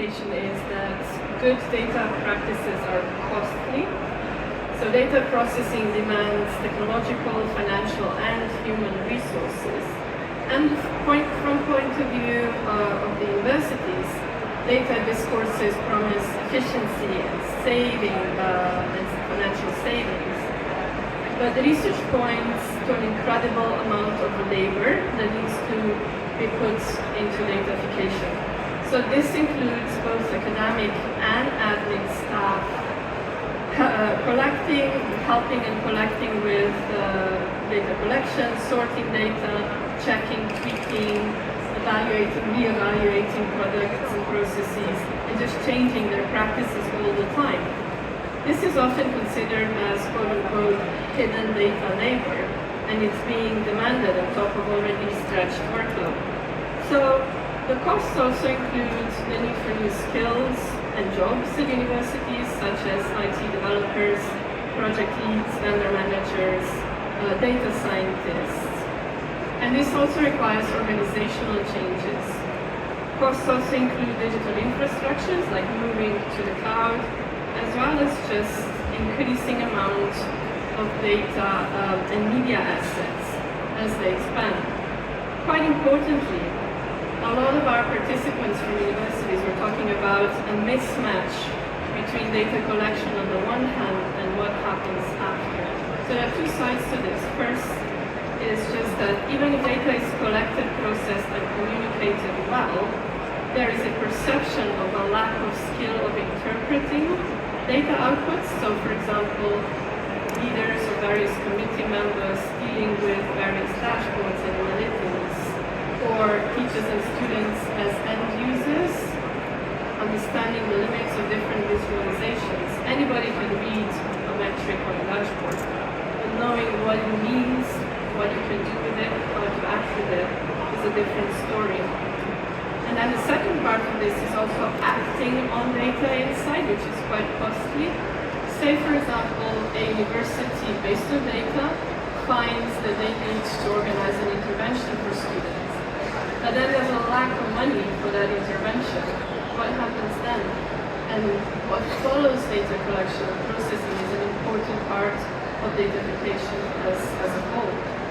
implication is that good data practices are costly. So data processing demands technological, financial, and human resources. And from point of view of the universities, data discourses promise efficiency and saving and financial savings. But the research points to an incredible amount of labor that needs to be put into datafication. So this includes both academic and admin staff helping and collecting with data collection, sorting data, checking, tweaking, evaluating, re-evaluating products and processes, and just changing their practices all the time. This is often considered as quote-unquote hidden data labor, and it's being demanded on top of already stretched workload. So the costs also include the need for new skills and jobs at universities, such as IT developers, project leads, vendor managers, data scientists. And this also requires organizational changes. Costs also include digital infrastructures, like moving to the cloud, as well as just increasing amount of data and media assets as they expand. Quite importantly, a lot of our participants from universities were talking about a mismatch between data collection on the one hand and what happens after. So there are two sides to this. First is just that even if data is collected, processed, and communicated well, there is a perception of a lack of skill of interpreting data outputs. So for example, leaders or various committee members dealing with various dashboards and analytics, or teachers and students as end users, understanding the limits of different visualizations. Anybody can read a metric on a dashboard, but knowing what it means, what you can do with it, how to act with it, is a different story. And then the second part of this is also acting on data insight, which is quite costly. Say, for example, a university based on data finds that they need to organize an intervention for students. But then there's a lack of money for that intervention. What happens then? And what follows data collection and processing is an important part of datafication as a whole.